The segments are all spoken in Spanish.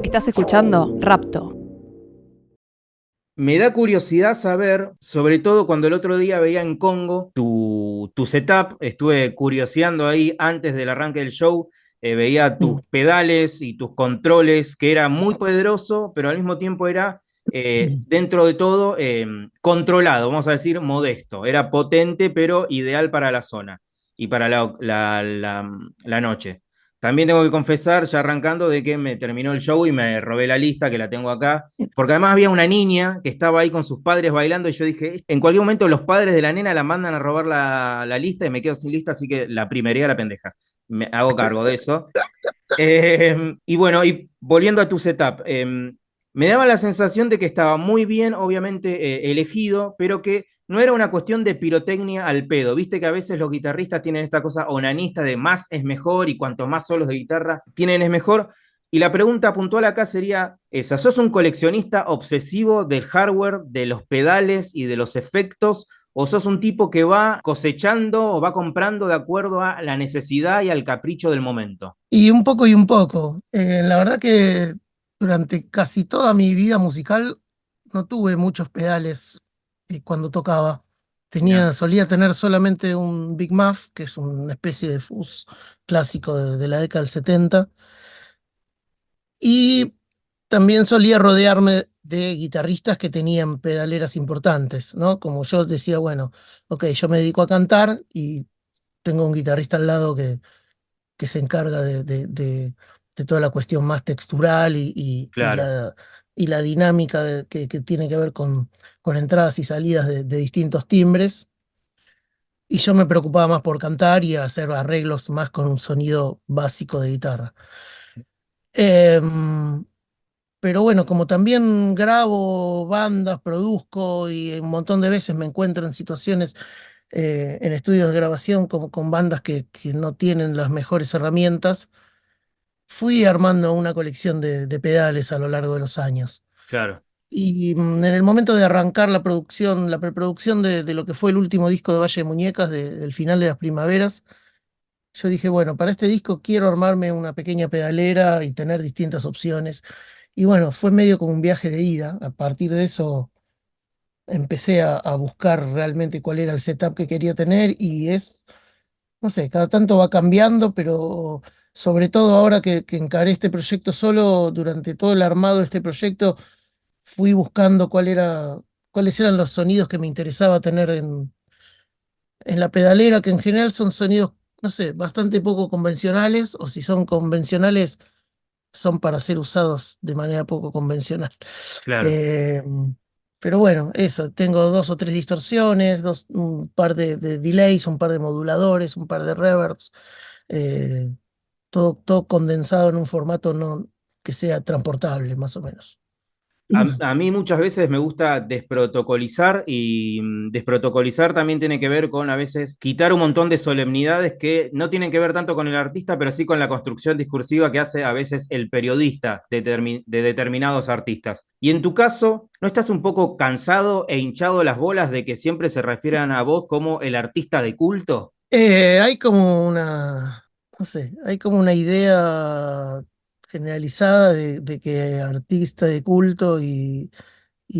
Estás escuchando Rapto. Me da curiosidad saber, sobre todo cuando el otro día veía en Congo tu setup, estuve curioseando ahí antes del arranque del show, veía tus Mm. pedales y tus controles, que era muy poderoso, pero al mismo tiempo era, dentro de todo, controlado, vamos a decir, modesto. Era potente, pero ideal para la zona y para la noche. También tengo que confesar, ya arrancando, de que me terminó el show y me robé la lista, que la tengo acá, porque además había una niña que estaba ahí con sus padres bailando y yo dije, en cualquier momento los padres de la nena la mandan a robar la lista y me quedo sin lista, así que la primería a la pendeja. Me hago cargo de eso. Y bueno, y volviendo a tu setup, me daba la sensación de que estaba muy bien, obviamente, elegido, pero que no era una cuestión de pirotecnia al pedo. Viste que a veces los guitarristas tienen esta cosa onanista de más es mejor y cuanto más solos de guitarra tienen es mejor. Y la pregunta puntual acá sería esa: ¿sos un coleccionista obsesivo del hardware, de los pedales y de los efectos? ¿O sos un tipo que va cosechando o va comprando de acuerdo a la necesidad y al capricho del momento? Y un poco y un poco. La verdad que durante casi toda mi vida musical no tuve muchos pedales cuando tocaba. Mirá, Solía tener solamente un Big Muff, que es una especie de fuzz clásico de la década del 70. Y también solía rodearme de guitarristas que tenían pedaleras importantes, ¿no? Como yo decía, bueno, ok, yo me dedico a cantar y tengo un guitarrista al lado que se encarga de toda la cuestión más textural claro. y la dinámica que tiene que ver con entradas y salidas de distintos timbres. Y yo me preocupaba más por cantar y hacer arreglos más con un sonido básico de guitarra. Em, pero bueno, como también grabo bandas, produzco y un montón de veces me encuentro en situaciones en estudios de grabación como con bandas que no tienen las mejores herramientas, fui armando una colección de pedales a lo largo de los años. Claro. Y en el momento de arrancar la producción, la preproducción de lo que fue el último disco de Valle de Muñecas, del final de las primaveras, yo dije, bueno, para este disco quiero armarme una pequeña pedalera y tener distintas opciones. Y bueno, fue medio como un viaje de ida. A partir de eso empecé a buscar realmente cuál era el setup que quería tener y es, no sé, cada tanto va cambiando, pero sobre todo ahora que encaré este proyecto solo, durante todo el armado de este proyecto, fui buscando cuáles eran los sonidos que me interesaba tener en la pedalera, que en general son sonidos, no sé, bastante poco convencionales, o si son convencionales, son para ser usados de manera poco convencional. Claro. Eh, pero bueno, eso, tengo dos o tres distorsiones, un par de delays, un par de moduladores, un par de reverbs, eh, todo condensado en un formato no, que sea transportable, más o menos. A mí muchas veces me gusta desprotocolizar y desprotocolizar también tiene que ver con a veces quitar un montón de solemnidades que no tienen que ver tanto con el artista, pero sí con la construcción discursiva que hace a veces el periodista de determinados artistas. Y en tu caso, ¿no estás un poco cansado e hinchado las bolas de que siempre se refieran a vos como el artista de culto? Hay como una, no sé, hay como una idea generalizada de que artista de culto y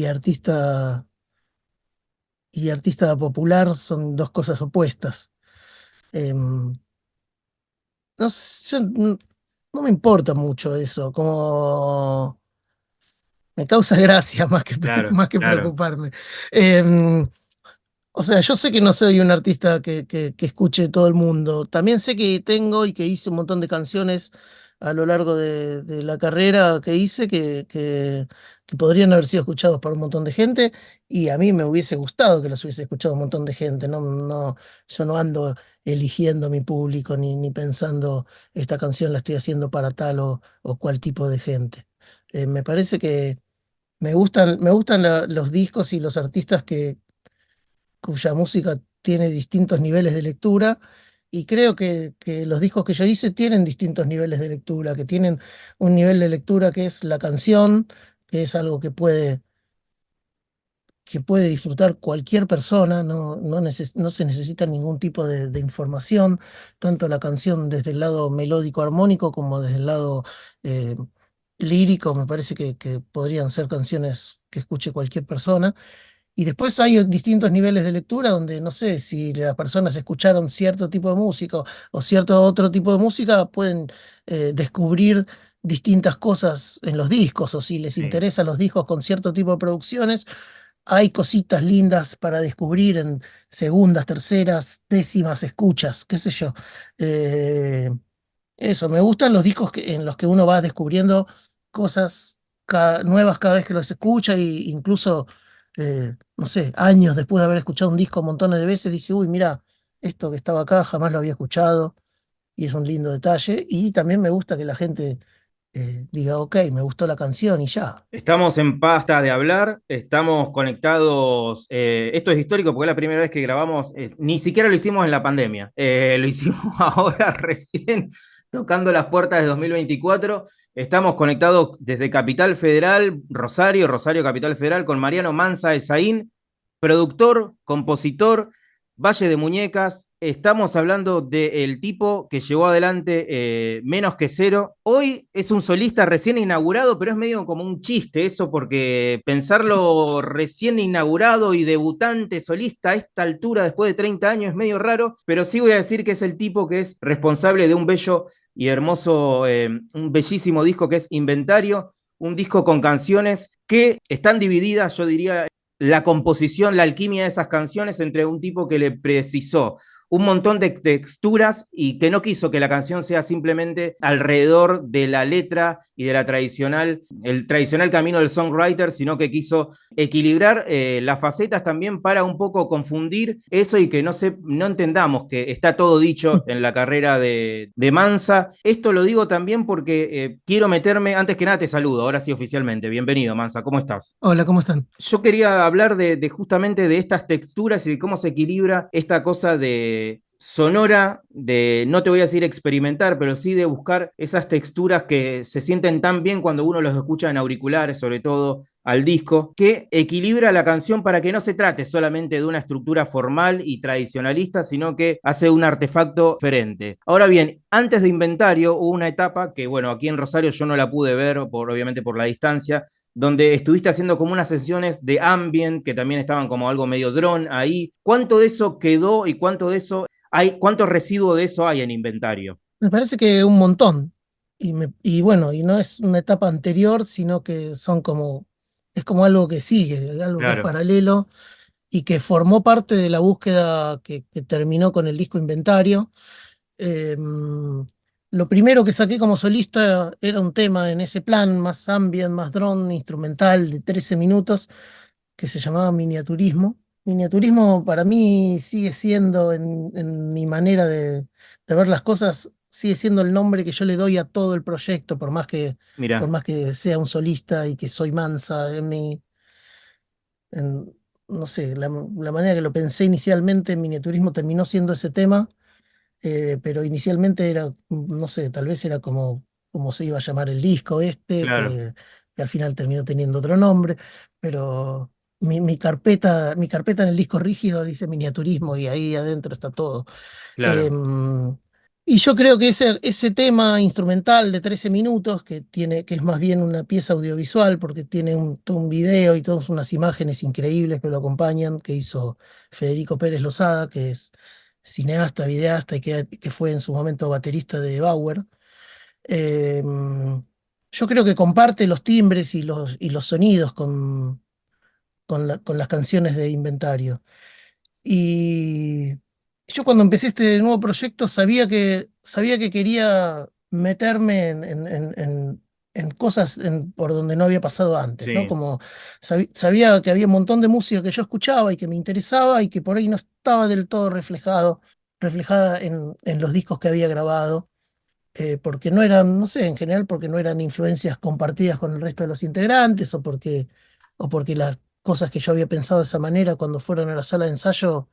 artista y artista popular son dos cosas opuestas. Em, no sé, no me importa mucho eso, como me causa gracia Claro, más que claro. preocuparme. Em, O sea, yo sé que no soy un artista que escuche todo el mundo. También sé que tengo y que hice un montón de canciones a lo largo de la carrera que hice que podrían haber sido escuchados por un montón de gente y a mí me hubiese gustado que las hubiese escuchado un montón de gente. Yo no ando eligiendo mi público ni pensando esta canción la estoy haciendo para tal o cual tipo de gente. Me parece que me gustan los discos y los artistas cuya música tiene distintos niveles de lectura, y creo que los discos que yo hice tienen distintos niveles de lectura, que tienen un nivel de lectura que es la canción, que es algo que puede disfrutar cualquier persona, no se necesita ningún tipo de información, tanto la canción desde el lado melódico armónico como desde el lado eh, lírico, me parece que podrían ser canciones que escuche cualquier persona. Y después hay distintos niveles de lectura donde no sé si las personas escucharon cierto tipo de música o cierto otro tipo de música, pueden descubrir distintas cosas en los discos, o si les Sí. interesan los discos con cierto tipo de producciones, hay cositas lindas para descubrir en segundas, terceras, décimas escuchas, qué sé yo. Eh, Eso, me gustan los discos en los que uno va descubriendo cosas nuevas cada vez que los escucha, e incluso, no sé, años después de haber escuchado un disco montones de veces, dice, uy, mira, esto que estaba acá jamás lo había escuchado, y es un lindo detalle. Y también me gusta que la gente diga, ok, me gustó la canción y ya. Estamos en pasta de hablar, estamos conectados. Esto es histórico porque es la primera vez que grabamos, ni siquiera lo hicimos en la pandemia, lo hicimos ahora recién, tocando las puertas de 2024. Estamos conectados desde Capital Federal, Rosario, Rosario Capital Federal, con Mariano Manza Esaín, productor, compositor, Valle de Muñecas. Estamos hablando del tipo que llevó adelante Menos que Cero. Hoy es un solista recién inaugurado, pero es medio como un chiste eso, porque pensarlo recién inaugurado y debutante solista a esta altura, después de 30 años, es medio raro, pero sí voy a decir que es el tipo que es responsable de un bello y hermoso, un bellísimo disco que es Inventario, un disco con canciones que están divididas, yo diría, la composición, la alquimia de esas canciones entre un tipo que le precisó un montón de texturas y que no quiso que la canción sea simplemente alrededor de la letra y de la tradicional, el tradicional camino del songwriter, sino que quiso equilibrar las facetas también para un poco confundir eso y que no entendamos que está todo dicho en la carrera de Mansa. Esto lo digo también porque quiero meterme, antes que nada te saludo, ahora sí oficialmente. Bienvenido, Mansa, ¿cómo estás? Hola, ¿cómo están? Yo quería hablar de justamente de estas texturas y de cómo se equilibra esta cosa de sonora, de, no te voy a decir experimentar, pero sí de buscar esas texturas que se sienten tan bien cuando uno los escucha en auriculares, sobre todo al disco, que equilibra la canción para que no se trate solamente de una estructura formal y tradicionalista, sino que hace un artefacto diferente. Ahora bien, antes de Inventario hubo una etapa que, bueno, aquí en Rosario yo no la pude ver, obviamente por la distancia, donde estuviste haciendo como unas sesiones de ambient que también estaban como algo medio drone ahí. ¿Cuánto de eso quedó y cuánto de eso hay, cuánto residuo de eso hay en inventario? Me parece que un montón. Y bueno, y no es una etapa anterior, sino que es como algo que sigue, algo que es Claro, paralelo y que formó parte de la búsqueda que terminó con el disco Inventario. Lo primero que saqué como solista era un tema en ese plan, más ambient, más drone, instrumental, de 13 minutos, que se llamaba Miniaturismo. Miniaturismo para mí sigue siendo, en mi manera de ver las cosas, sigue siendo el nombre que yo le doy a todo el proyecto, por mira, más que sea un solista y que soy Mansa. No sé, la manera que lo pensé inicialmente, Miniaturismo terminó siendo ese tema, pero inicialmente era, no sé, tal vez era como se iba a llamar el disco este, claro, que al final terminó teniendo otro nombre, pero mi carpeta en el disco rígido dice miniaturismo y ahí adentro está todo. claro, Em, y yo creo que ese tema instrumental de 13 minutos, que es más bien una pieza audiovisual, porque tiene todo un video y todas unas imágenes increíbles que lo acompañan, que hizo Federico Pérez Lozada, que es cineasta, videasta y que fue en su momento baterista de Bauer. Em, yo creo que comparte los timbres y los sonidos con las canciones de Inventario. Y yo cuando empecé este nuevo proyecto sabía que quería meterme en cosas por donde no había pasado antes, ¿no? sí, Como sabía que había un montón de música que yo escuchaba y que me interesaba y que por ahí no estaba del todo reflejada en los discos que había grabado, porque no eran, no sé, en general porque no eran influencias compartidas con el resto de los integrantes, o porque las cosas que yo había pensado de esa manera cuando fueron a la sala de ensayo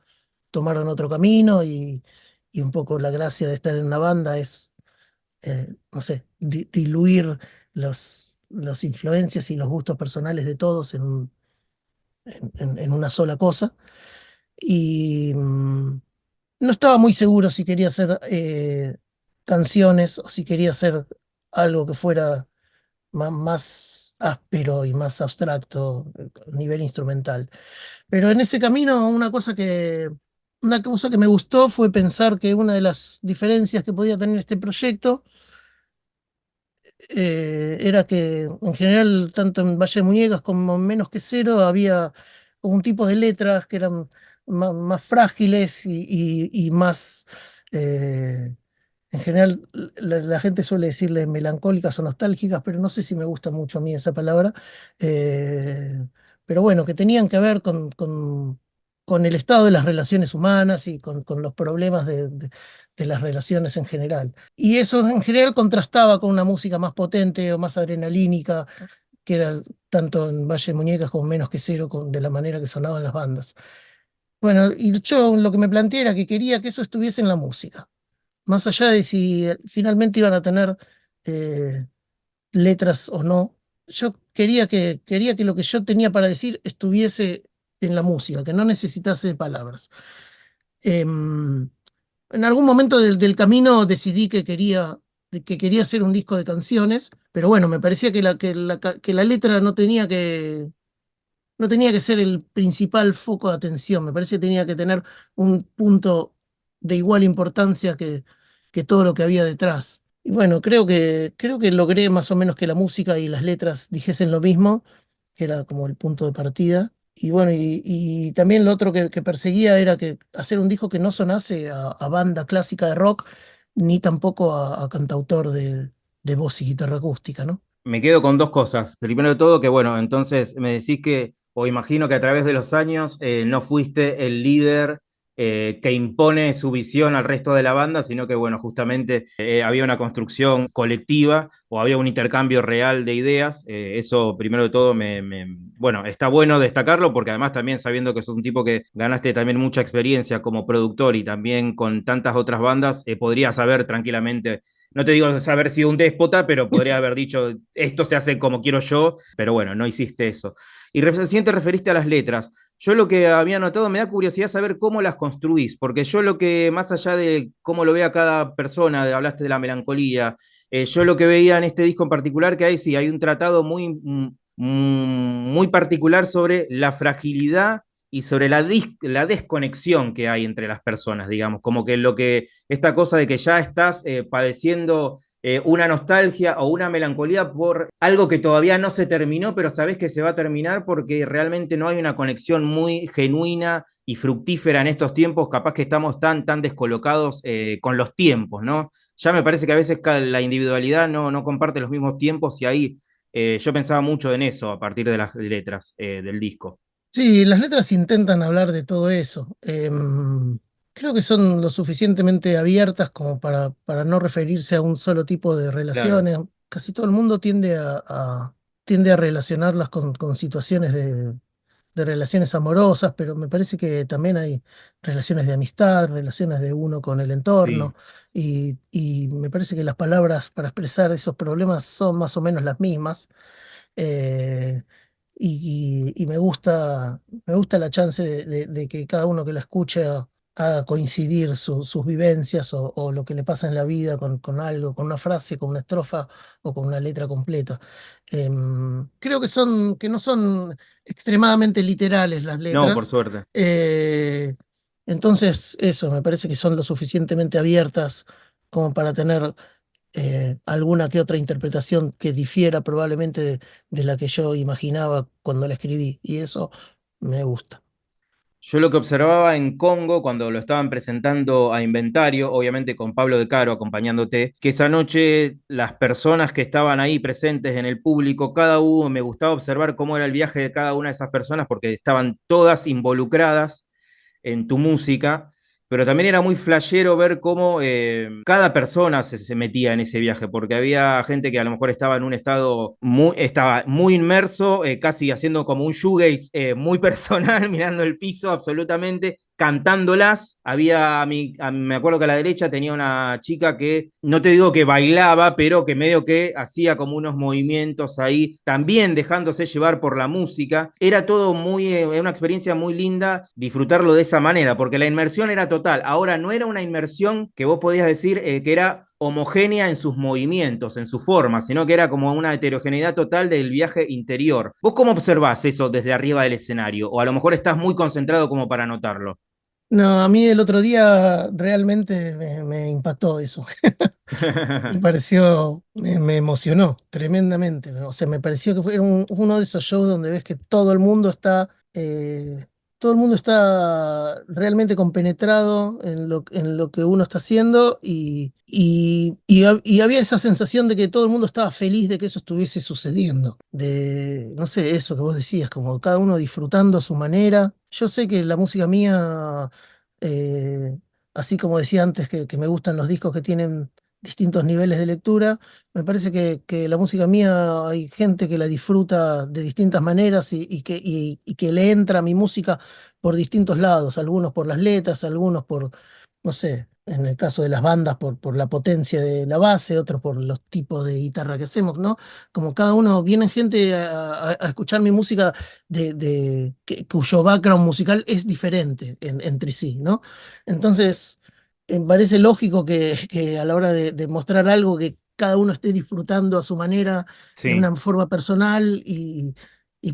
tomaron otro camino, y un poco la gracia de estar en una banda es, no sé, diluir las influencias y los gustos personales de todos en una sola cosa. Y no estaba muy seguro si quería hacer canciones o si quería hacer algo que fuera más áspero y más abstracto a nivel instrumental. Pero en ese camino una cosa que me gustó fue pensar que una de las diferencias que podía tener este proyecto era que en general, tanto en Valle de Muñecas como en Menos que Cero, había un tipo de letras que eran más frágiles y más, eh, en general, la gente suele decirle melancólicas o nostálgicas, pero no sé si me gusta mucho a mí esa palabra. Eh, pero bueno, que tenían que ver con el estado de las relaciones humanas y con los problemas de las relaciones en general. Y eso en general contrastaba con una música más potente o más adrenalínica, que era tanto en Valle de Muñecas como Menos que Cero, de la manera que sonaban las bandas. Bueno, y yo lo que me planteé era que quería que eso estuviese en la música, más allá de si finalmente iban a tener eh, letras o no. Yo quería que lo que yo tenía para decir estuviese en la música, que no necesitase palabras. Em, en algún momento del camino decidí que quería hacer un disco de canciones, pero bueno, me parecía que la letra no tenía que ser el principal foco de atención. Me parece que tenía que tener un punto de igual importancia que todo lo que había detrás. Y bueno, creo que logré más o menos que la música y las letras dijesen lo mismo, que era como el punto de partida. Y bueno, y también lo otro que perseguía era que hacer un disco que no sonase a banda clásica de rock, ni tampoco a cantautor de voz y guitarra acústica, ¿no? Me quedo con dos cosas. Primero de todo, que bueno, entonces me decís que, o imagino que a través de los años no fuiste el líder que impone su visión al resto de la banda, sino que bueno, justamente había una construcción colectiva o había un intercambio real de ideas. Eso, primero de todo, bueno, está bueno destacarlo porque además también sabiendo que sos un tipo que ganaste también mucha experiencia como productor y también con tantas otras bandas, podrías saber tranquilamente, no te digo haber sido un déspota, pero podría haber dicho, esto se hace como quiero yo, pero bueno, no hiciste eso. Y recién te referiste a las letras. Yo lo que había notado, me da curiosidad saber cómo las construís, porque yo lo que, más allá de cómo lo vea cada persona, hablaste de la melancolía, yo lo que veía en este disco en particular, que hay, sí, hay un tratado muy particular sobre la fragilidad y sobre la desconexión que hay entre las personas, digamos, como que esta cosa de que ya estás padeciendo una nostalgia o una melancolía por algo que todavía no se terminó, pero sabes que se va a terminar porque realmente no hay una conexión muy genuina y fructífera en estos tiempos, capaz que estamos tan descolocados con los tiempos, ¿no? Ya me parece que a veces la individualidad no comparte los mismos tiempos y ahí yo pensaba mucho en eso a partir de las letras del disco. Sí, las letras intentan hablar de todo eso. Creo que son lo suficientemente abiertas como para no referirse a un solo tipo de Claro, relaciones. Casi todo el mundo tiende a relacionarlas con situaciones de relaciones amorosas, pero me parece que también hay relaciones de amistad, relaciones de uno con el entorno, sí. y me parece que las palabras para expresar esos problemas son más o menos las mismas. eh, y me gusta la chance de que cada uno que la escucha haga coincidir sus vivencias o lo que le pasa en la vida con algo, con una frase, con una estrofa o con una letra completa. Creo que no son extremadamente literales las No, por letras. suerte. eh, entonces, eso, me parece que son lo suficientemente abiertas como para tener alguna que otra interpretación que difiera probablemente de la que yo imaginaba cuando la escribí, y eso me gusta. Yo lo que observaba en Congo cuando lo estaban presentando a Inventario, obviamente con Pablo De Caro acompañándote, que esa noche las personas que estaban ahí presentes en el público, cada uno, me gustaba observar cómo era el viaje de cada una de esas personas porque estaban todas involucradas en tu música, pero también era muy flashero ver cómo cada persona se metía en ese viaje, porque había gente que a lo mejor estaba en un estaba muy inmerso, casi haciendo como un shoegaze muy personal, mirando el piso absolutamente, cantándolas. Me acuerdo que a la derecha tenía una chica que, no te digo que bailaba, pero que medio que hacía como unos movimientos ahí, también dejándose llevar por la música. Era todo una experiencia muy linda disfrutarlo de esa manera, porque la inmersión era total. Ahora no era una inmersión que vos podías decir que era homogénea en sus movimientos, en su forma, sino que era como una heterogeneidad total del viaje interior. ¿Vos cómo observás eso desde arriba del escenario? O a lo mejor estás muy concentrado como para notarlo. No, a mí el otro día realmente me impactó eso. Me pareció, me emocionó tremendamente. O sea, me pareció que fue uno de esos shows donde ves que todo el mundo está realmente compenetrado en lo que uno está haciendo y había esa sensación de que todo el mundo estaba feliz de que eso estuviese sucediendo. De, no sé, eso que vos decías, como cada uno disfrutando a su manera. Yo sé que la música mía, eh, así como decía antes que me gustan los discos que tienen distintos niveles de lectura. Me parece que la música mía hay gente que la disfruta de distintas maneras y que le entra a mi música por distintos lados, algunos por las letras, algunos por, no sé, en el caso de las bandas por la potencia de la base, otros por los tipos de guitarra que hacemos, ¿no? Como cada uno, viene gente a escuchar mi música cuyo background musical es diferente entre sí, ¿no? Entonces me parece lógico que a la hora de mostrar algo que cada uno esté disfrutando a su manera, de Sí. una forma personal y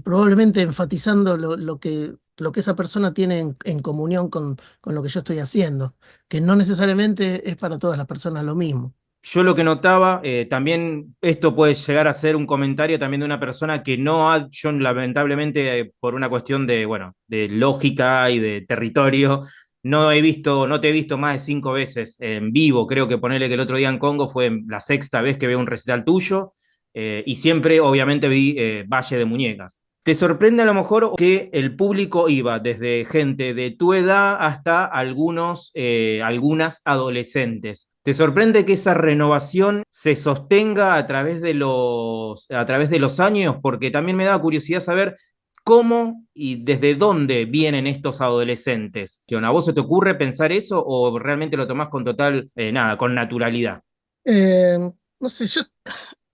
probablemente enfatizando lo que esa persona tiene en comunión con lo que yo estoy haciendo, que no necesariamente es para todas las personas lo mismo. Yo lo que notaba, también esto puede llegar a ser un comentario también de una persona que no ha, yo lamentablemente por una cuestión de, bueno, de lógica y de territorio, no he visto, no te he visto más de 5 veces en vivo. Creo que ponerle que el otro día en Congo fue la sexta vez que veo un recital tuyo, y siempre obviamente vi Valle de Muñecas. ¿Te sorprende a lo mejor que el público iba desde gente de tu edad hasta algunas adolescentes? ¿Te sorprende que esa renovación se sostenga a través de los años? Porque también me da curiosidad saber cómo y desde dónde vienen estos adolescentes. ¿A vos se te ocurre pensar eso o realmente lo tomás con total, nada, con naturalidad? Eh, no sé, yo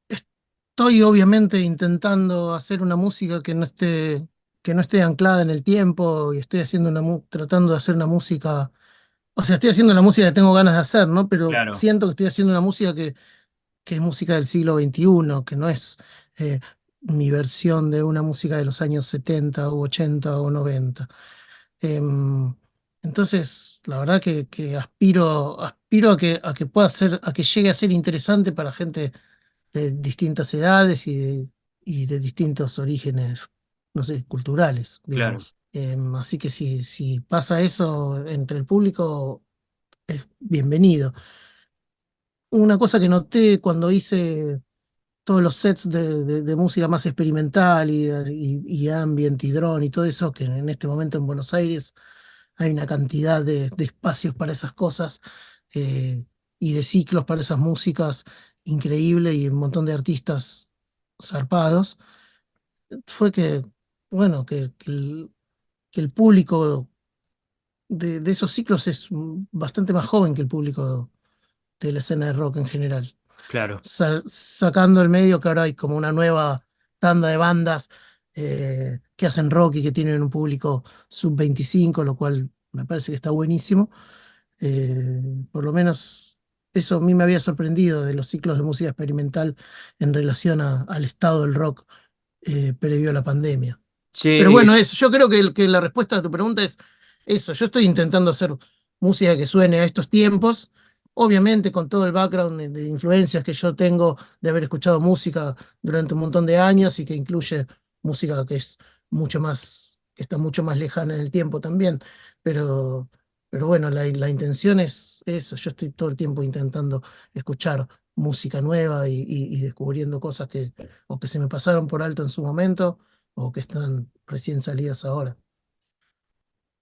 estoy obviamente intentando hacer una música que no esté anclada en el tiempo y estoy haciendo tratando de hacer una música. O sea, estoy haciendo la música que tengo ganas de hacer, ¿no? Pero Claro, siento que estoy haciendo una música que es música del siglo XXI, que no es eh, mi versión de una música de los años 70 o 80 o 90. Em, entonces, la verdad que aspiro a que pueda ser, a que llegue a ser interesante para gente de distintas edades y de distintos orígenes, no sé, culturales, claro. digamos. Así que si pasa eso entre el público, es bienvenido. Una cosa que noté cuando hice todos los sets de música más experimental y ambient y drone y todo eso, que en este momento en Buenos Aires hay una cantidad de espacios para esas cosas y de ciclos para esas músicas increíble y un montón de artistas zarpados, fue que, bueno, que el público de esos ciclos es bastante más joven que el público de la escena de rock en general. Claro. Sacando el medio que ahora hay como una nueva tanda de bandas que hacen rock y que tienen un público sub 25, lo cual me parece que está buenísimo. Por lo menos eso a mí me había sorprendido de los ciclos de música experimental en relación al estado del rock previo a la pandemia. Pero Che, bueno, eso, yo creo que la respuesta a tu pregunta es eso. Yo estoy intentando hacer música que suene a estos tiempos, obviamente con todo el background de influencias que yo tengo de haber escuchado música durante un montón de años y que incluye música que es mucho más, que está mucho más lejana en el tiempo también. Pero, pero bueno, la intención es eso. Yo estoy todo el tiempo intentando escuchar música nueva y descubriendo cosas o que se me pasaron por alto en su momento o que están recién salidas ahora.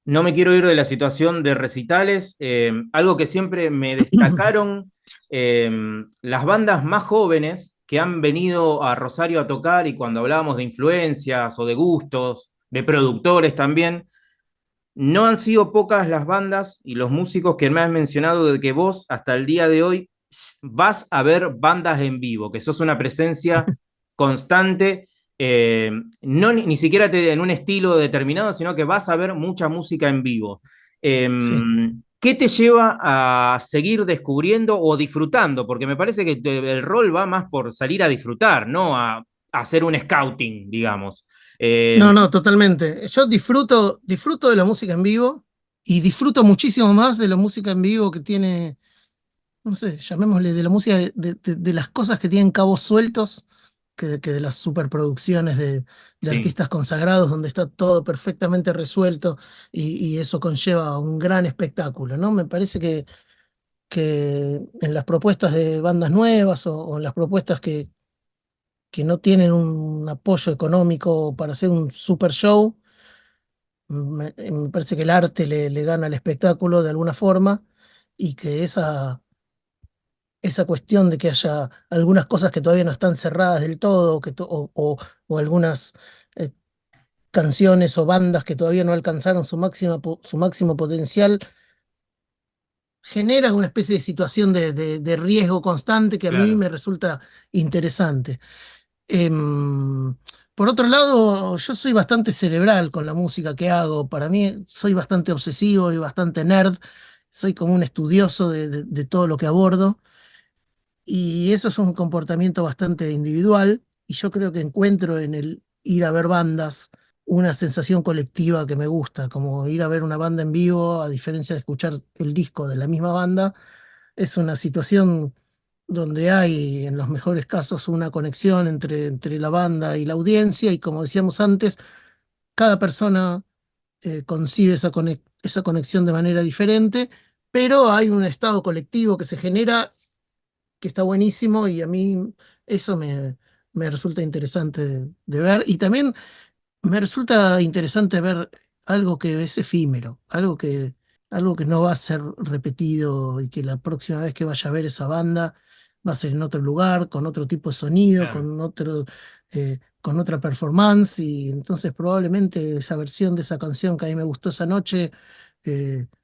no me quiero ir de la situación de recitales. Algo que siempre me destacaron eh, las bandas más jóvenes que han venido a Rosario a tocar, y cuando hablábamos de influencias o de gustos, de productores también, no han sido pocas las bandas y los músicos que me has mencionado de que vos hasta el día de hoy vas a ver bandas en vivo, que sos una presencia constante, eh, no ni siquiera en un estilo determinado, sino que vas a ver mucha música en vivo. Eh, Sí. ¿qué te lleva a seguir descubriendo o disfrutando? Porque me parece que el rol va más por salir a disfrutar, no a hacer un scouting, digamos. No, Eh, no, totalmente. Yo disfruto de la música en vivo y disfruto muchísimo más de la música en vivo que tiene, no sé, llamémosle de la música, de las cosas que tienen cabos sueltos, que de las superproducciones de sí, artistas consagrados donde está todo perfectamente resuelto y eso conlleva un gran espectáculo, ¿no? Me parece que en las propuestas de bandas nuevas o en las propuestas que no tienen un apoyo económico para hacer un super show, me parece que el arte le gana al espectáculo de alguna forma y que esa cuestión de que haya algunas cosas que todavía no están cerradas del todo, o algunas eh, canciones o bandas que todavía no alcanzaron su máximo potencial, genera una especie de situación de riesgo constante que a mí claro. me resulta interesante. Em, por otro lado, yo soy bastante cerebral con la música que hago. Para mí soy bastante obsesivo y bastante nerd. Soy como un estudioso de todo lo que abordo. Y eso es un comportamiento bastante individual. Y yo creo que encuentro en el ir a ver bandas una sensación colectiva que me gusta, como ir a ver una banda en vivo, a diferencia de escuchar el disco de la misma banda. Es una situación donde hay, en los mejores casos, una conexión entre la banda y la audiencia, y como decíamos antes, cada persona concibe esa conexión de manera diferente, pero hay un estado colectivo que se genera que está buenísimo y a mí eso me resulta interesante de ver. Y también me resulta interesante ver algo que es efímero, algo que no va a ser repetido y que la próxima vez que vaya a ver esa banda va a ser en otro lugar, con otro tipo de sonido, Claro. con otra performance, y entonces probablemente esa versión de esa canción que a mí me gustó esa noche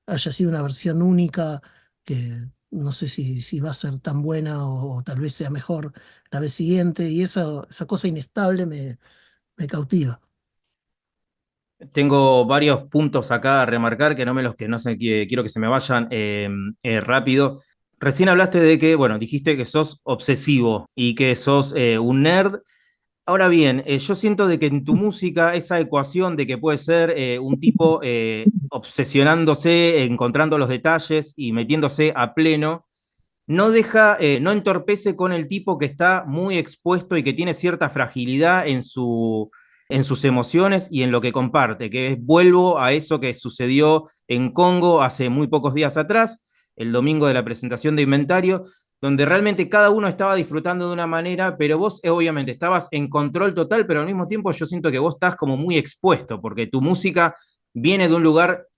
haya sido una versión única que no sé si va a ser tan buena o tal vez sea mejor la vez siguiente, y esa cosa inestable me cautiva. Tengo varios puntos acá a remarcar que no me los que no sé, quiero que se me vayan rápido. Recién hablaste de que, bueno, dijiste que sos obsesivo y que sos un nerd. Ahora bien, yo siento de que en tu música esa ecuación de que puede ser un tipo obsesionándose, encontrando los detalles y metiéndose a pleno, no deja, no entorpece con el tipo que está muy expuesto y que tiene cierta fragilidad en sus emociones y en lo que comparte, que es, vuelvo a eso que sucedió en Congo hace muy pocos días atrás, el domingo de la presentación de Inventario, donde realmente cada uno estaba disfrutando de una manera, pero vos obviamente estabas en control total, pero al mismo tiempo yo siento que vos estás como muy expuesto, porque tu música viene de un lugar,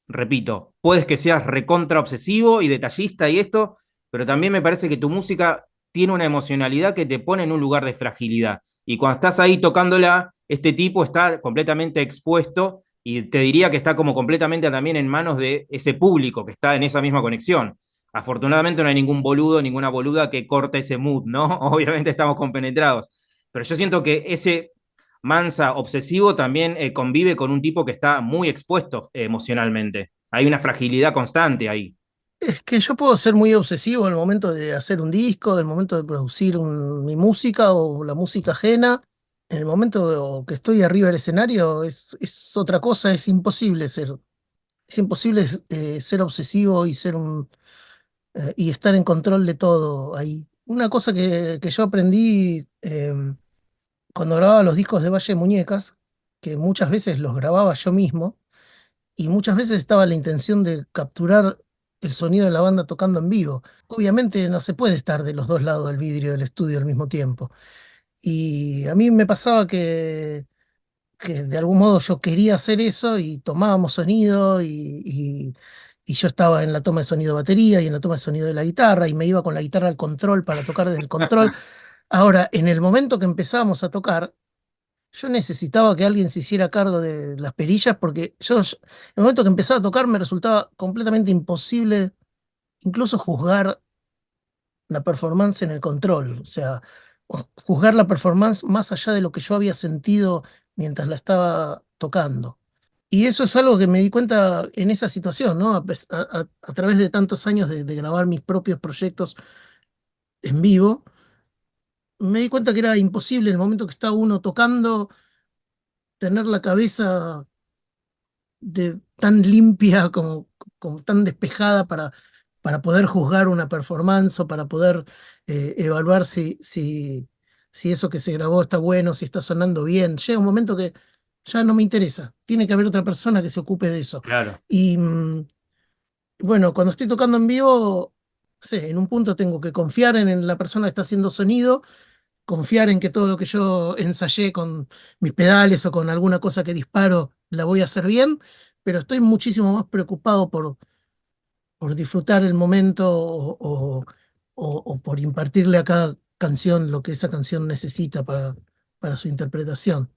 repito, puedes que seas recontra obsesivo y detallista y esto, pero también me parece que tu música tiene una emocionalidad que te pone en un lugar de fragilidad. Y cuando estás ahí tocándola, este tipo está completamente expuesto y te diría que está como completamente también en manos de ese público que está en esa misma conexión. Afortunadamente no hay ningún boludo, ninguna boluda que corte ese mood, ¿no? Obviamente estamos compenetrados. Pero yo siento que ese Mansa obsesivo también convive con un tipo que está muy expuesto emocionalmente. Hay una fragilidad constante ahí. Es que yo puedo ser muy obsesivo en el momento de hacer un disco, del momento de producir mi música o la música ajena. En el momento que estoy arriba del escenario es otra cosa, es imposible ser obsesivo y estar en control de todo ahí. Una cosa que yo aprendí cuando grababa los discos de Valle de Muñecas, que muchas veces los grababa yo mismo, y muchas veces estaba la intención de capturar el sonido de la banda tocando en vivo. Obviamente no se puede estar de los dos lados del vidrio del estudio al mismo tiempo. Y a mí me pasaba que de algún modo yo quería hacer eso y tomábamos sonido y yo estaba en la toma de sonido de batería y en la toma de sonido de la guitarra y me iba con la guitarra al control para tocar desde el control. Ahora, en el momento que empezábamos a tocar, yo necesitaba que alguien se hiciera cargo de las perillas porque en el momento que empezaba a tocar me resultaba completamente imposible incluso juzgar la performance en el control, o sea, juzgar la performance más allá de lo que yo había sentido mientras la estaba tocando. Y eso es algo que me di cuenta en esa situación, ¿no? A través de tantos años de grabar mis propios proyectos en vivo, me di cuenta que era imposible en el momento que está uno tocando tener la cabeza tan limpia como tan despejada para poder juzgar una performance o para poder evaluar si eso que se grabó está bueno, si está sonando bien. Llega un momento que ya no me interesa. Tiene que haber otra persona que se ocupe de eso. Claro. Y bueno, cuando estoy tocando en vivo, no sé, en un punto tengo que confiar en la persona que está haciendo sonido, confiar en que todo lo que yo ensayé con mis pedales o con alguna cosa que disparo la voy a hacer bien, pero estoy muchísimo más preocupado por disfrutar el momento o por impartirle a cada canción lo que esa canción necesita para su interpretación.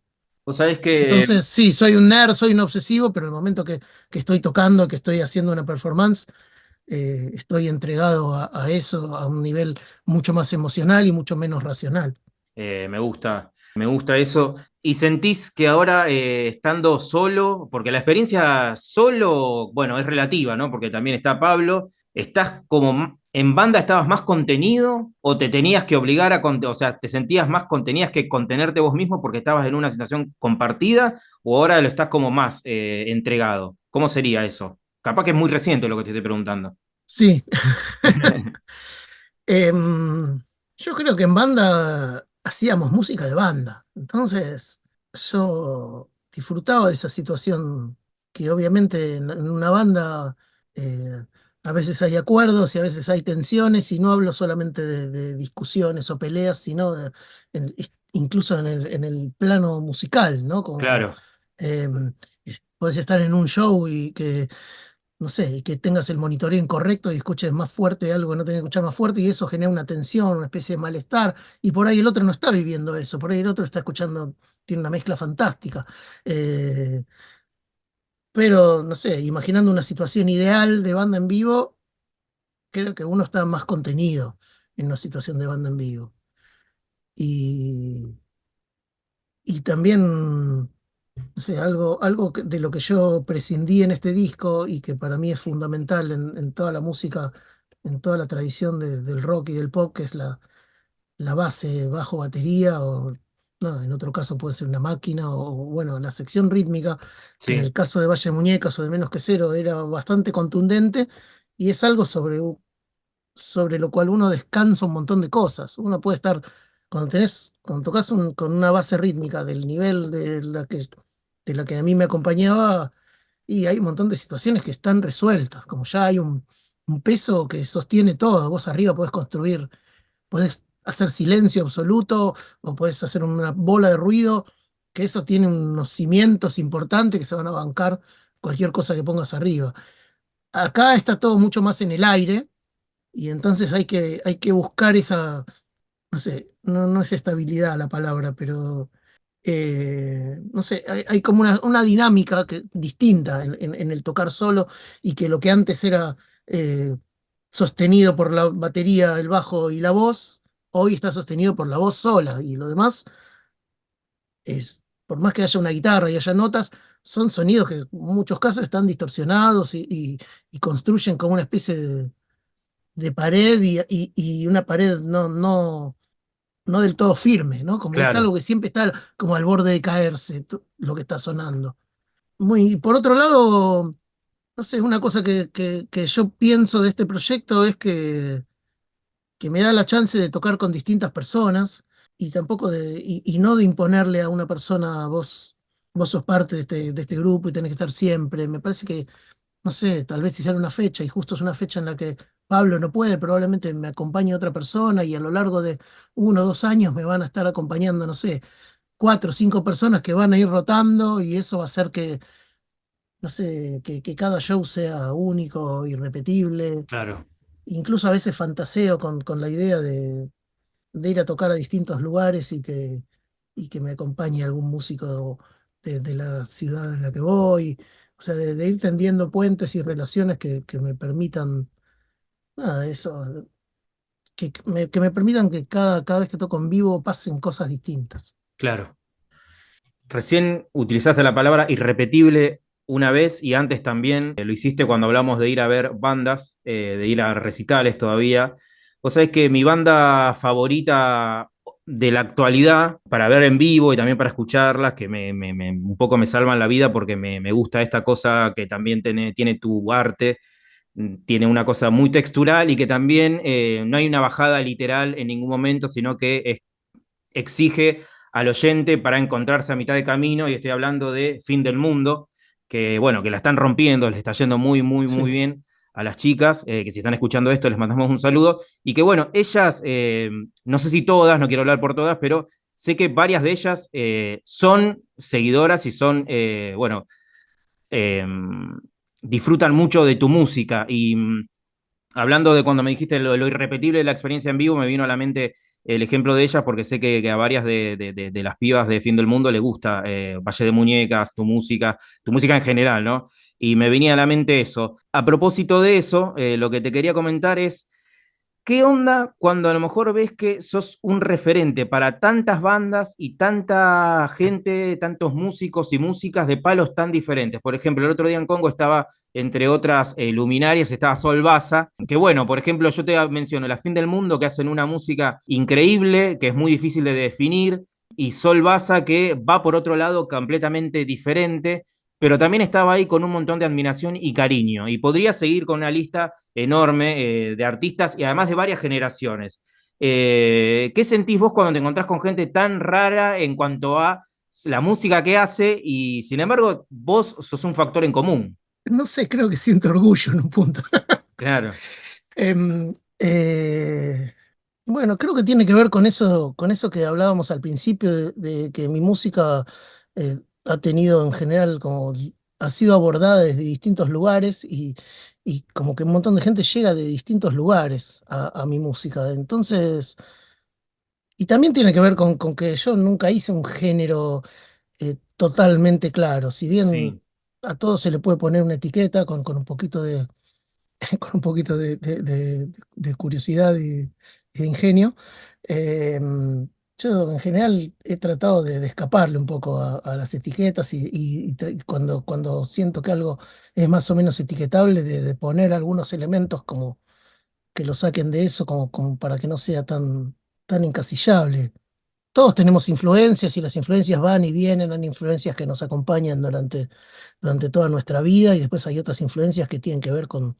Vos sabés que Entonces, sí, soy un nerd, soy un obsesivo, pero en el momento que estoy tocando, que estoy haciendo una performance, estoy entregado a eso a un nivel mucho más emocional y mucho menos racional. me gusta eso. ¿Y sentís que ahora estando solo, porque la experiencia solo, bueno, es relativa, ¿no? Porque también está Pablo, ¿estás como en banda estabas más contenido o te tenías que obligar o sea, te sentías más, tenías que contenerte vos mismo porque estabas en una situación compartida o ahora lo estás como más entregado? ¿Cómo sería eso? Capaz que es muy reciente lo que te estoy preguntando. Sí. Em, yo creo que en banda hacíamos música de banda, entonces yo disfrutaba de esa situación que obviamente en una banda eh, a veces hay acuerdos y a veces hay tensiones y no hablo solamente de discusiones o peleas, sino incluso en el plano musical, ¿no? Como Claro, podés estar en un show y que no sé, que tengas el monitoreo incorrecto y escuches más fuerte algo que no tenés que escuchar más fuerte y eso genera una tensión, una especie de malestar y por ahí el otro no está viviendo eso, por ahí el otro está escuchando, tiene una mezcla fantástica. Eh, pero, no sé, imaginando una situación ideal de banda en vivo, creo que uno está más contenido en una situación de banda en vivo. Y, y también, no sé, de lo que yo prescindí en este disco y que para mí es fundamental en toda la música, en toda la tradición del rock y del pop, que es la base bajo batería, o no, en otro caso puede ser una máquina, o bueno, la sección rítmica, que en sí, el caso de Valle de Muñecas o de Menos que Cero era bastante contundente, y es algo sobre lo cual uno descansa un montón de cosas. Uno puede estar, cuando tocas con una base rítmica del nivel de la que a mí me acompañaba, y hay un montón de situaciones que están resueltas, como ya hay un peso que sostiene todo. Vos arriba podés construir, podés hacer silencio absoluto o podés hacer una bola de ruido, que eso tiene unos cimientos importantes que se van a bancar cualquier cosa que pongas arriba. Acá está todo mucho más en el aire y entonces hay que buscar esa, no sé, no es estabilidad la palabra, pero no sé, hay como una dinámica distinta en el tocar solo y que lo que antes era eh, sostenido por la batería, el bajo y la voz, hoy está sostenido por la voz sola y lo demás por más que haya una guitarra y haya notas, son sonidos que en muchos casos están distorsionados y construyen como una especie de pared y una pared no del todo firme, ¿no? Como es claro. algo que siempre está como al borde de caerse, lo que está sonando. Por otro lado, no sé, una cosa que yo pienso de este proyecto es que me da la chance de tocar con distintas personas y tampoco y no de imponerle a una persona, vos sos parte de este grupo y tenés que estar siempre. Me parece que no sé, tal vez si sale una fecha y justo es una fecha en la que Pablo no puede, probablemente me acompañe otra persona y a lo largo de 1 o 2 años me van a estar acompañando, no sé, 4 o 5 personas que van a ir rotando y eso va a hacer que, no sé, que cada show sea único, irrepetible. Claro. Incluso a veces fantaseo con la idea de ir a tocar a distintos lugares y que me acompañe algún músico de la ciudad en la que voy. O sea, de ir tendiendo puentes y relaciones que me permitan, nada, eso, que me permitan que cada vez que toco en vivo pasen cosas distintas. Claro. Recién utilizaste la palabra irrepetible. una vez y antes también lo hiciste cuando hablamos de ir a ver bandas, de ir a recitales todavía. Vos sabés que mi banda favorita de la actualidad, para ver en vivo y también para escucharlas, que un poco me salvan la vida porque me gusta esta cosa que también tiene tu arte, tiene una cosa muy textural y que también no hay una bajada literal en ningún momento, sino que exige al oyente para encontrarse a mitad de camino, y estoy hablando de Fin del Mundo, que bueno, que la están rompiendo, les está yendo muy, muy, muy Sí. bien a las chicas, que si están escuchando esto les mandamos un saludo, y que bueno, ellas, no sé si todas, no quiero hablar por todas, pero sé que varias de ellas son seguidoras y son, bueno, eh, disfrutan mucho de tu música, y hablando de cuando me dijiste lo irrepetible de la experiencia en vivo, me vino a la mente el ejemplo de ellas, porque sé que a varias de las pibas de Fin del Mundo le gusta Valle de Muñecas, tu música en general, ¿no? Y me venía a la mente eso. A propósito de eso, lo que te quería comentar es, ¿qué onda cuando a lo mejor ves que sos un referente para tantas bandas y tanta gente, tantos músicos y músicas de palos tan diferentes? Por ejemplo, el otro día en Congo estaba, entre otras luminarias, estaba Sol Baza, que bueno, por ejemplo, yo te menciono La Fin del Mundo, que hacen una música increíble, que es muy difícil de definir, y Sol Baza, que va por otro lado completamente diferente, pero también estaba ahí con un montón de admiración y cariño. Y podría seguir con una lista enorme de artistas y además de varias generaciones. ¿Qué sentís vos cuando te encontrás con gente tan rara en cuanto a la música que hace y sin embargo vos sos un factor en común? No sé, creo que siento orgullo en un punto. Claro, Em, bueno, creo que tiene que ver con eso que hablábamos al principio, de que mi música ha tenido en general como ha sido abordada desde distintos lugares y como que un montón de gente llega de distintos lugares a mi música. Entonces, y también tiene que ver con que yo nunca hice un género totalmente claro. Si bien sí. a todo se le puede poner una etiqueta con un poquito de con un poquito de curiosidad y de ingenio. Eh, yo en general he tratado de escaparle un poco a las etiquetas y cuando siento que algo es más o menos etiquetable, de poner algunos elementos como que lo saquen de eso, como para que no sea tan encasillable. Todos tenemos influencias y las influencias van y vienen, hay influencias que nos acompañan durante toda nuestra vida y después hay otras influencias que tienen que ver con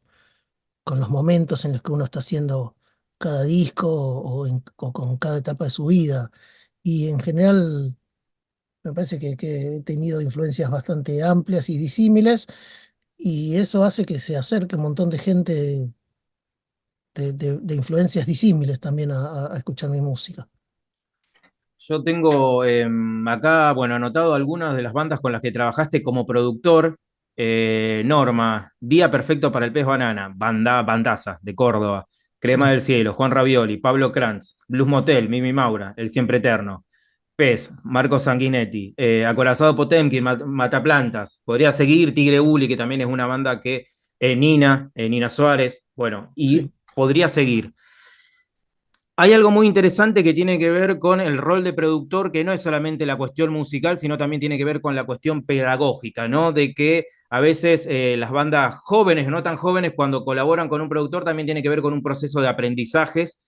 los momentos en los que uno está haciendo cada disco o con cada etapa de su vida. Y en general me parece que he tenido influencias bastante amplias y disímiles y eso hace que se acerque un montón de gente de influencias disímiles también a escuchar mi música. Yo tengo acá, bueno, anotado algunas de las bandas con las que trabajaste como productor. Norma, Día Perfecto para el Pez Banana, Bandaza de Córdoba, Crema Sí, del Cielo, Juan Ravioli, Pablo Kranz, Blues Motel, Mimi Maura, El Siempre Eterno, Pez, Marco Sanguinetti, Acorazado Potemkin, Mataplantas, podría seguir Tigre Uli, que también es una banda que, Nina Suárez, bueno, y sí. podría seguir. Hay algo muy interesante que tiene que ver con el rol de productor, que no es solamente la cuestión musical, sino también tiene que ver con la cuestión pedagógica, ¿no? De que a veces las bandas jóvenes, no tan jóvenes, cuando colaboran con un productor, también tiene que ver con un proceso de aprendizajes,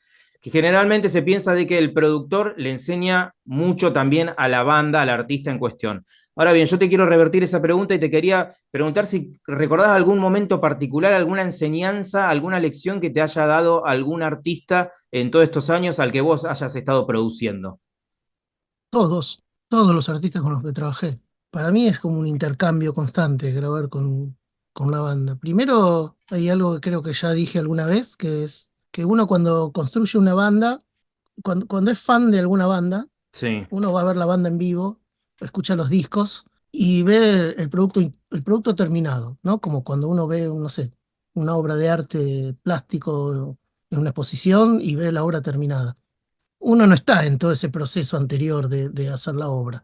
que generalmente se piensa de que el productor le enseña mucho también a la banda, al artista en cuestión. Ahora bien, yo te quiero revertir esa pregunta y te quería preguntar si recordás algún momento particular, alguna enseñanza, alguna lección que te haya dado algún artista en todos estos años al que vos hayas estado produciendo. Todos los artistas con los que trabajé. Para mí es como un intercambio constante grabar con una banda. Primero, hay algo que creo que ya dije alguna vez, que es que uno cuando construye una banda, cuando es fan de alguna banda, Sí, uno va a ver la banda en vivo, escucha los discos y ve el producto terminado, ¿no? Como cuando uno ve, no sé, una obra de arte plástico en una exposición y ve la obra terminada. Uno no está en todo ese proceso anterior de hacer la obra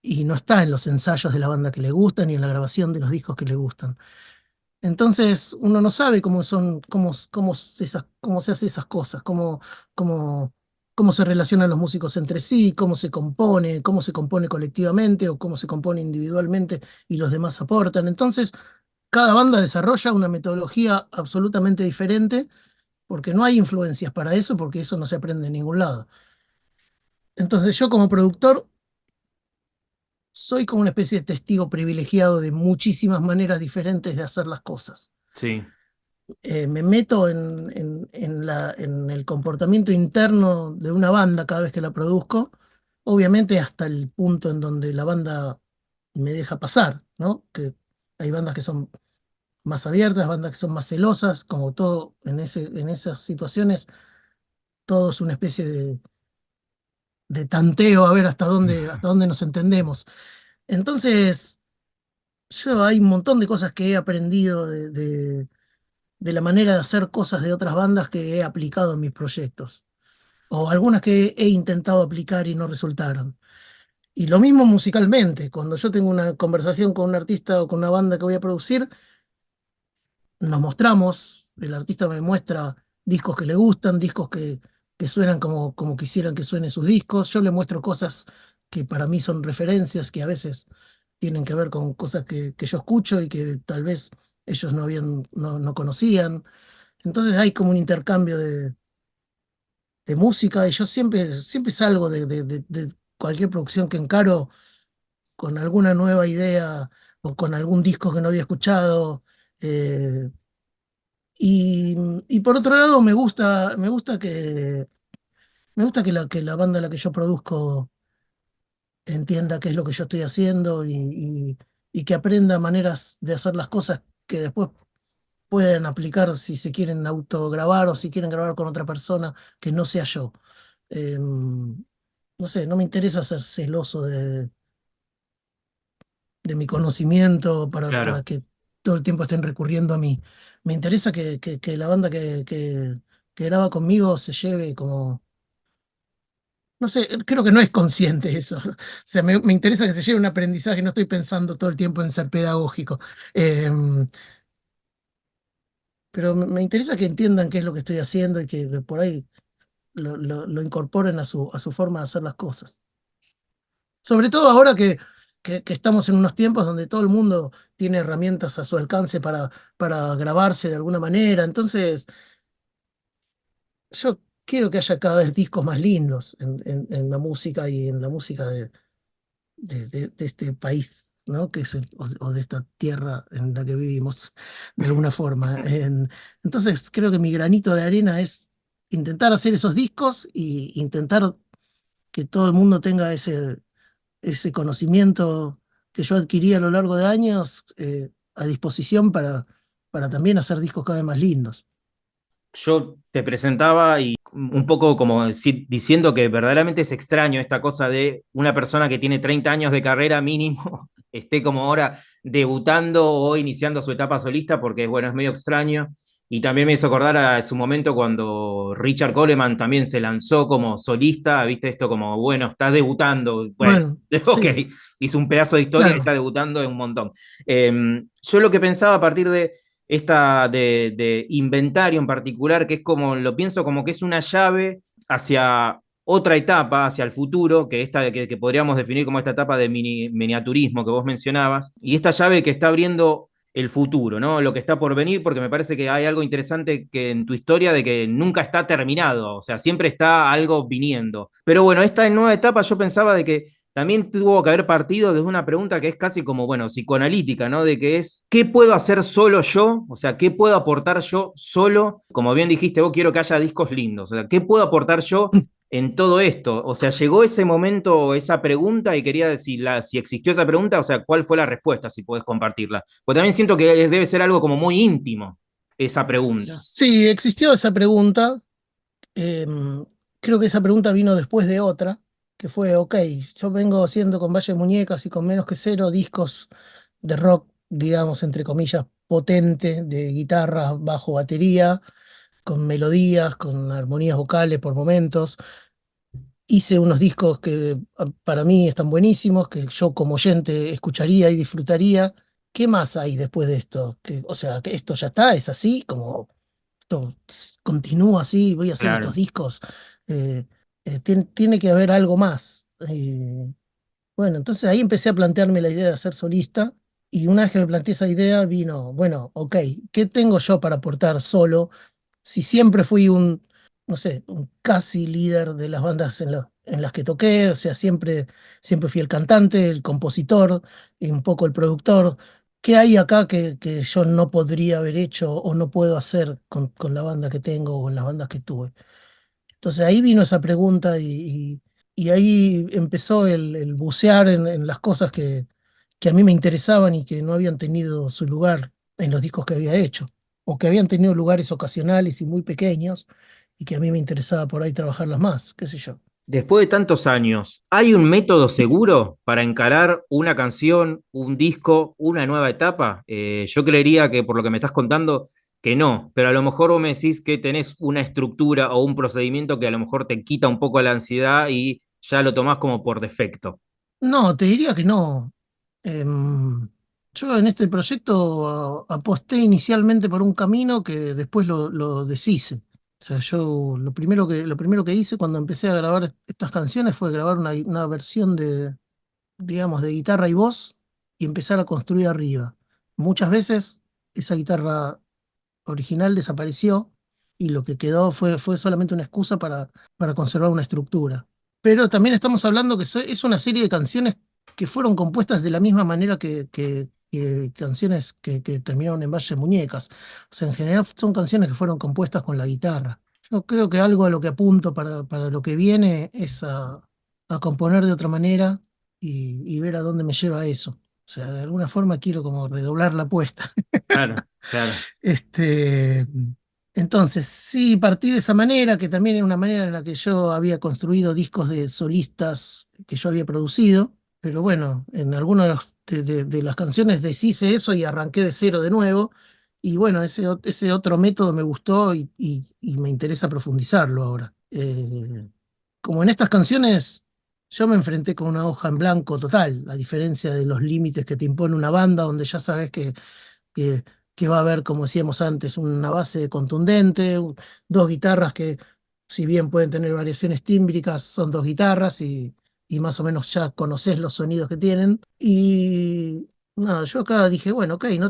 y no está en los ensayos de la banda que le gustan ni en la grabación de los discos que le gustan. Entonces uno no sabe cómo son, cómo se hace esas cosas, cómo cómo se relacionan los músicos entre sí, cómo se compone colectivamente o cómo se compone individualmente y los demás aportan. Entonces, cada banda desarrolla una metodología absolutamente diferente porque no hay influencias para eso, porque eso no se aprende en ningún lado. Entonces, yo como productor soy como una especie de testigo privilegiado de muchísimas maneras diferentes de hacer las cosas. Sí, Me meto en el comportamiento interno de una banda cada vez que la produzco, obviamente hasta el punto en donde la banda me deja pasar, ¿no? Que hay bandas que son más abiertas, bandas que son más celosas, como todo en esas situaciones, todo es una especie de tanteo a ver hasta dónde nos entendemos. Entonces, yo hay un montón de cosas que he aprendido de la manera de hacer cosas de otras bandas que he aplicado en mis proyectos, o algunas que he intentado aplicar y no resultaron. Y lo mismo musicalmente, cuando yo tengo una conversación con un artista o con una banda que voy a producir, nos mostramos, el artista me muestra discos que le gustan, discos que suenan como quisieran que suenen sus discos, yo le muestro cosas que para mí son referencias, que a veces tienen que ver con cosas que yo escucho y que tal vez ellos no conocían. Entonces hay como un intercambio de música y yo siempre salgo de cualquier producción que encaro con alguna nueva idea o con algún disco que no había escuchado. eh, y por otro lado, me gusta que la banda a la que yo produzco entienda qué es lo que yo estoy haciendo y que aprenda maneras de hacer las cosas que después pueden aplicar si se quieren autograbar o si quieren grabar con otra persona que no sea yo. No sé, no me interesa ser celoso de mi conocimiento para claro. que todo el tiempo estén recurriendo a mí. Me interesa que la banda que graba conmigo se lleve como, no sé, creo que no es consciente eso. O sea, me interesa que se lleve un aprendizaje, no estoy pensando todo el tiempo en ser pedagógico. Em, pero me interesa que entiendan qué es lo que estoy haciendo y que por ahí lo incorporen a su forma de hacer las cosas. Sobre todo ahora que estamos en unos tiempos donde todo el mundo tiene herramientas a su alcance para grabarse de alguna manera. Entonces, yo quiero que haya cada vez discos más lindos en la música y en la música de este país, ¿no? Que es o de esta tierra en la que vivimos, de alguna forma. Entonces, creo que mi granito de arena es intentar hacer esos discos y intentar que todo el mundo tenga ese conocimiento que yo adquirí a lo largo de años a disposición para también hacer discos cada vez más lindos. Yo te presentaba y un poco como diciendo que verdaderamente es extraño esta cosa de una persona que tiene 30 años de carrera mínimo, esté como ahora debutando o iniciando su etapa solista, porque bueno, es medio extraño. Y también me hizo acordar a su momento cuando Richard Coleman también se lanzó como solista, viste esto como, bueno, está debutando, bueno, Bueno, ok, sí, hizo un pedazo de historia y está claro. debutando en un montón. Yo lo que pensaba a partir de esta de inventario en particular, que es como, lo pienso como que es una llave hacia otra etapa, hacia el futuro, que esta que podríamos definir como esta etapa de miniaturismo que vos mencionabas, y esta llave que está abriendo el futuro, ¿no? Lo que está por venir, porque me parece que hay algo interesante que en tu historia de que nunca está terminado, o sea, siempre está algo viniendo. Pero bueno, esta nueva etapa yo pensaba de que también tuvo que haber partido desde una pregunta que es casi como, bueno, psicoanalítica, ¿no? De que es, ¿qué puedo hacer solo yo? O sea, ¿qué puedo aportar yo solo? Como bien dijiste, vos quiero que haya discos lindos. O sea, ¿qué puedo aportar yo en todo esto? O sea, llegó ese momento, esa pregunta, y quería decir, si existió esa pregunta, o sea, ¿cuál fue la respuesta? Si podés compartirla. Porque también siento que debe ser algo como muy íntimo, esa pregunta. Sí, existió esa pregunta. em, Creo que esa pregunta vino después de otra, que fue, ok, yo vengo haciendo con Valle de Muñecas y con Menos que Cero discos de rock, digamos, entre comillas, potente, de guitarra, bajo, batería, con melodías, con armonías vocales por momentos. Hice unos discos que para mí están buenísimos, que yo como oyente escucharía y disfrutaría. ¿Qué más hay después de esto? O sea, que esto ya está, es así, como esto continúa así, voy a hacer estos Claro. discos. Tiene que haber algo más. Bueno, entonces ahí empecé a plantearme la idea de ser solista y una vez que me planteé esa idea vino, bueno, ok, ¿qué tengo yo para aportar solo? Si siempre fui un, no sé, un casi líder de las bandas en las que toqué, o sea, siempre fui el cantante, el compositor y un poco el productor. ¿Qué hay acá que yo no podría haber hecho o no puedo hacer con la banda que tengo o con las bandas que tuve? Entonces ahí vino esa pregunta y ahí empezó el bucear en las cosas que a mí me interesaban y que no habían tenido su lugar en los discos que había hecho, o que habían tenido lugares ocasionales y muy pequeños y que a mí me interesaba por ahí trabajarlas más, qué sé yo. Después de tantos años, ¿hay un método seguro para encarar una canción, un disco, una nueva etapa? Yo creería que por lo que me estás contando, que no, pero a lo mejor vos me decís que tenés una estructura o un procedimiento que a lo mejor te quita un poco la ansiedad y ya lo tomás como por defecto. No, te diría que no. Yo en este proyecto aposté inicialmente por un camino que después lo deshice. O sea, yo lo primero que hice cuando empecé a grabar estas canciones fue grabar una versión digamos, de guitarra y voz y empezar a construir arriba. Muchas veces esa guitarra original desapareció y lo que quedó fue solamente una excusa para conservar una estructura. Pero también estamos hablando que es una serie de canciones que fueron compuestas de la misma manera que canciones que terminaron en Valle de Muñecas. O sea, en general son canciones que fueron compuestas con la guitarra. Yo creo que algo a lo que apunto para lo que viene es a componer de otra manera y ver a dónde me lleva eso. O sea, de alguna forma quiero como redoblar la apuesta. Claro, claro, Este, entonces, sí, partí de esa manera, que también era una manera en la que yo había construido discos de solistas que yo había producido, pero bueno, en algunas de las canciones deshice eso y arranqué de cero de nuevo, y bueno, ese otro método me gustó y me interesa profundizarlo ahora. Como en estas canciones, yo me enfrenté con una hoja en blanco total, a diferencia de los límites que te impone una banda, donde ya sabes que, que va a haber, como decíamos antes, una base contundente, dos guitarras que, si bien pueden tener variaciones tímbricas, son dos guitarras y más o menos ya conoces los sonidos que tienen. Y nada, yo acá dije, bueno, ok, no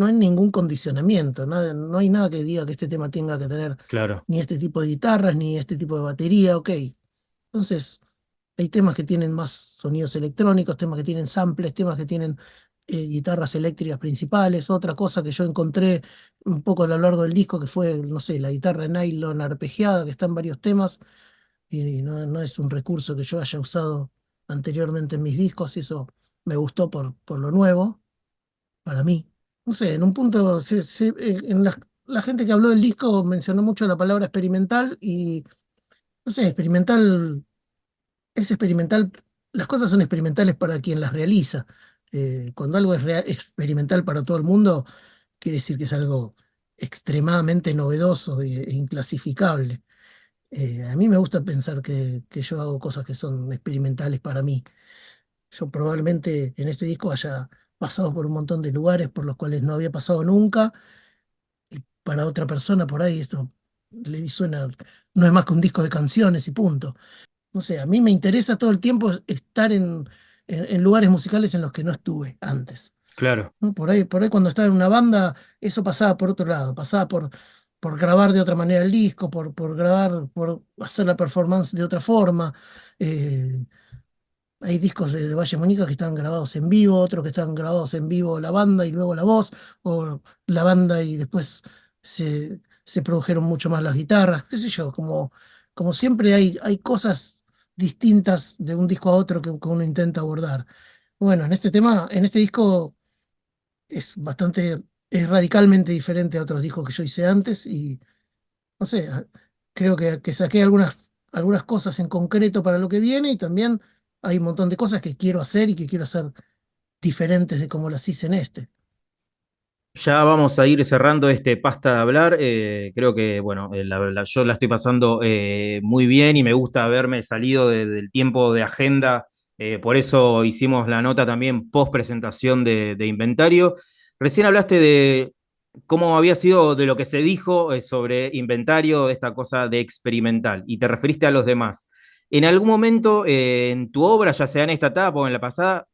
hay ningún condicionamiento, no hay nada que diga que este tema tenga que tener claro. ni este tipo de guitarras, ni este tipo de batería, ok. Entonces, hay temas que tienen más sonidos electrónicos, temas que tienen samples, temas que tienen guitarras eléctricas principales. Otra cosa que yo encontré un poco a lo largo del disco que fue, no sé, la guitarra nylon arpegiada que está en varios temas y no es un recurso que yo haya usado anteriormente en mis discos y eso me gustó por lo nuevo para mí. No sé, en un punto, la gente que habló del disco mencionó mucho la palabra experimental y, no sé, experimental es experimental, las cosas son experimentales para quien las realiza. Cuando algo es experimental para todo el mundo, quiere decir que es algo extremadamente novedoso e inclasificable. A mí me gusta pensar que yo hago cosas que son experimentales para mí. Yo probablemente en este disco haya pasado por un montón de lugares por los cuales no había pasado nunca. Para otra persona por ahí esto le suena, no es más que un disco de canciones y punto. No sé, a mí me interesa todo el tiempo estar en lugares musicales en los que no estuve antes. Claro. ¿No? Por ahí cuando estaba en una banda, eso pasaba por otro lado, pasaba por grabar de otra manera el disco, por grabar, por hacer la performance de otra forma. Eh, Hay discos de Valle Muñeca que están grabados en vivo, otros que están grabados en vivo la banda y luego la voz, o la banda y después se produjeron mucho más las guitarras, qué sé yo, como siempre hay cosas distintas de un disco a otro que uno intenta abordar. Bueno, en este disco es radicalmente diferente a otros discos que yo hice antes y no sé, creo que saqué algunas cosas en concreto para lo que viene y también hay un montón de cosas que quiero hacer y que quiero hacer diferentes de como las hice en este. Ya vamos a ir cerrando este pasta de hablar. Creo que, bueno, yo la estoy pasando muy bien y me gusta haberme salido del tiempo de agenda. Por eso hicimos la nota también post presentación de inventario. Recién hablaste cómo había sido de lo que se dijo sobre inventario, esta cosa de experimental, y te referiste a los demás. ¿En algún momento en tu obra, ya sea en esta etapa o en la pasada,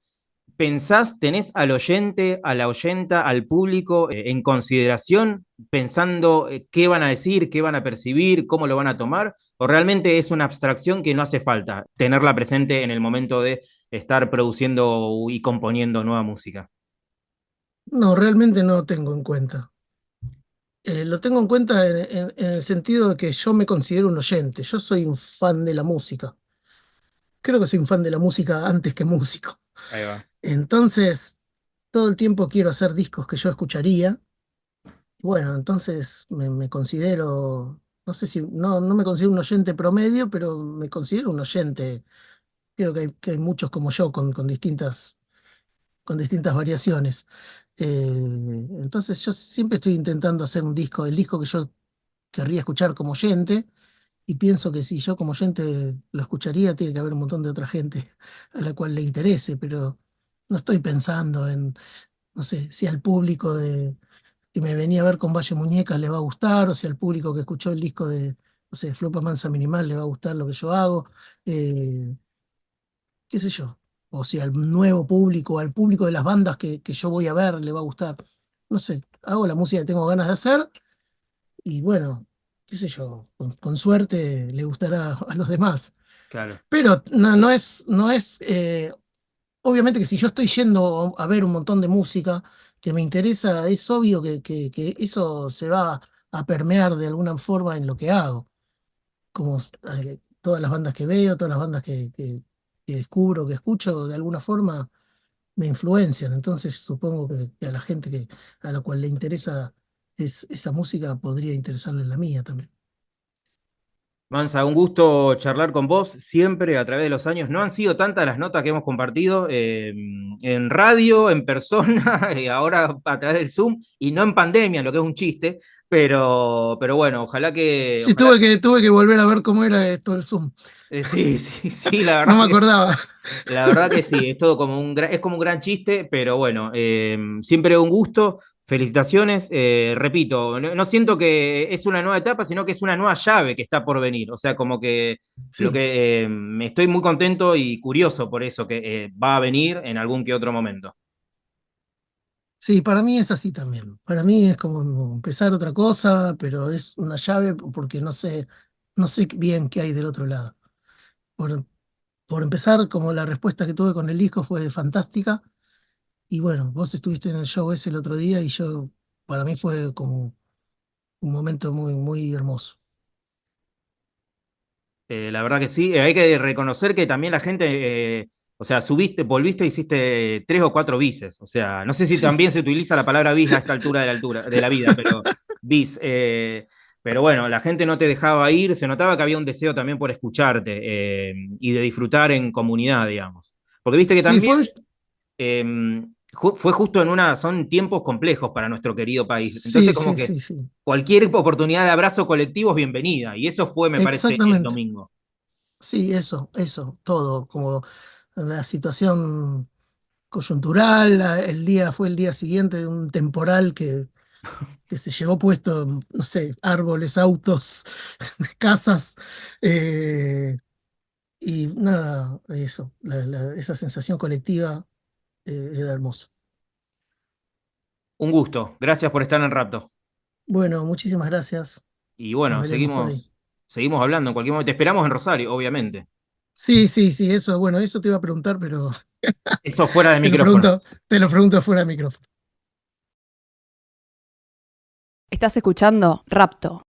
tenés al oyente, a la oyenta, al público en consideración, pensando qué van a decir, qué van a percibir, cómo lo van a tomar? ¿O realmente es una abstracción que no hace falta tenerla presente en el momento de estar produciendo y componiendo nueva música? No, realmente no tengo en cuenta. Lo tengo en cuenta en el sentido de que yo me considero un oyente. Yo soy un fan de la música. Creo que soy un fan de la música antes que músico. Ahí va. Entonces, todo el tiempo quiero hacer discos que yo escucharía. Bueno, entonces me considero, no sé si, no me considero un oyente promedio, pero me considero un oyente. Creo que hay muchos como yo con distintas variaciones. Entonces yo siempre estoy intentando hacer un disco, el disco que yo querría escuchar como oyente, y pienso que si yo como oyente lo escucharía, tiene que haber un montón de otra gente a la cual le interese, pero no estoy pensando en, no sé, si al público que me venía a ver con Valle Muñecas le va a gustar, o si al público que escuchó el disco de, no sé, Flopa Mansa Minimal le va a gustar lo que yo hago. Eh, Qué sé yo, o si al nuevo público, al público de las bandas que yo voy a ver le va a gustar. No sé, hago la música que tengo ganas de hacer y bueno, qué sé yo, con suerte le gustará a los demás. Claro. Pero no es, obviamente que si yo estoy yendo a ver un montón de música que me interesa, es obvio que eso se va a permear de alguna forma en lo que hago, como todas las bandas que veo, todas las bandas que descubro, que escucho, de alguna forma me influencian. Entonces supongo que a la gente a la cual le interesa esa música podría interesarle la mía también. Mansa, un gusto charlar con vos siempre a través de los años. No han sido tantas las notas que hemos compartido en radio, en persona, y ahora a través del Zoom, y no en pandemia, lo que es un chiste, pero bueno, Sí, ojalá tuve que volver a ver cómo era esto del Zoom. sí, sí, sí, la No verdad me que acordaba. la verdad que sí, es todo como es como un gran chiste, pero bueno, siempre un gusto. Felicitaciones. Repito, no siento que es una nueva etapa, sino que es una nueva llave que está por venir. O sea, como que lo Sí, que me estoy muy contento y curioso por eso que va a venir en algún que otro momento. sí, para mí es así también. Para mí es como empezar otra cosa, pero es una llave porque no sé bien qué hay del otro lado. Por, por empezar, como la respuesta que tuve con el disco fue fantástica. Y bueno, vos estuviste en el show ese el otro día y para mí fue como un momento muy, muy hermoso. La verdad que sí. Hay que reconocer que también la gente, o sea, volviste, hiciste 3 o 4 bises. O sea, no sé si Sí, también se utiliza la palabra bis a esta altura de la vida, pero bis. Pero bueno, la gente no te dejaba ir, se notaba que había un deseo también por escucharte y de disfrutar en comunidad, digamos. Porque viste que sí, también eh, fue justo son tiempos complejos para nuestro querido país. Entonces, sí, como sí, que sí, sí. cualquier oportunidad de abrazo colectivo es bienvenida. Y eso fue, me parece, el Exactamente. domingo. Sí, eso, todo, como la situación coyuntural, fue el día siguiente de un temporal que se llevó puesto, no sé, árboles, autos, casas, y nada, eso, esa sensación colectiva era hermosa. Un gusto. Gracias por estar en Rapto. Bueno, muchísimas gracias. Y Nos bueno, veremos por ahí. seguimos hablando en cualquier momento. Te esperamos en Rosario, obviamente. Sí, sí, sí, eso, bueno, eso te iba a preguntar, pero Eso fuera de micrófono. te lo pregunto fuera de micrófono. Estás escuchando Rapto.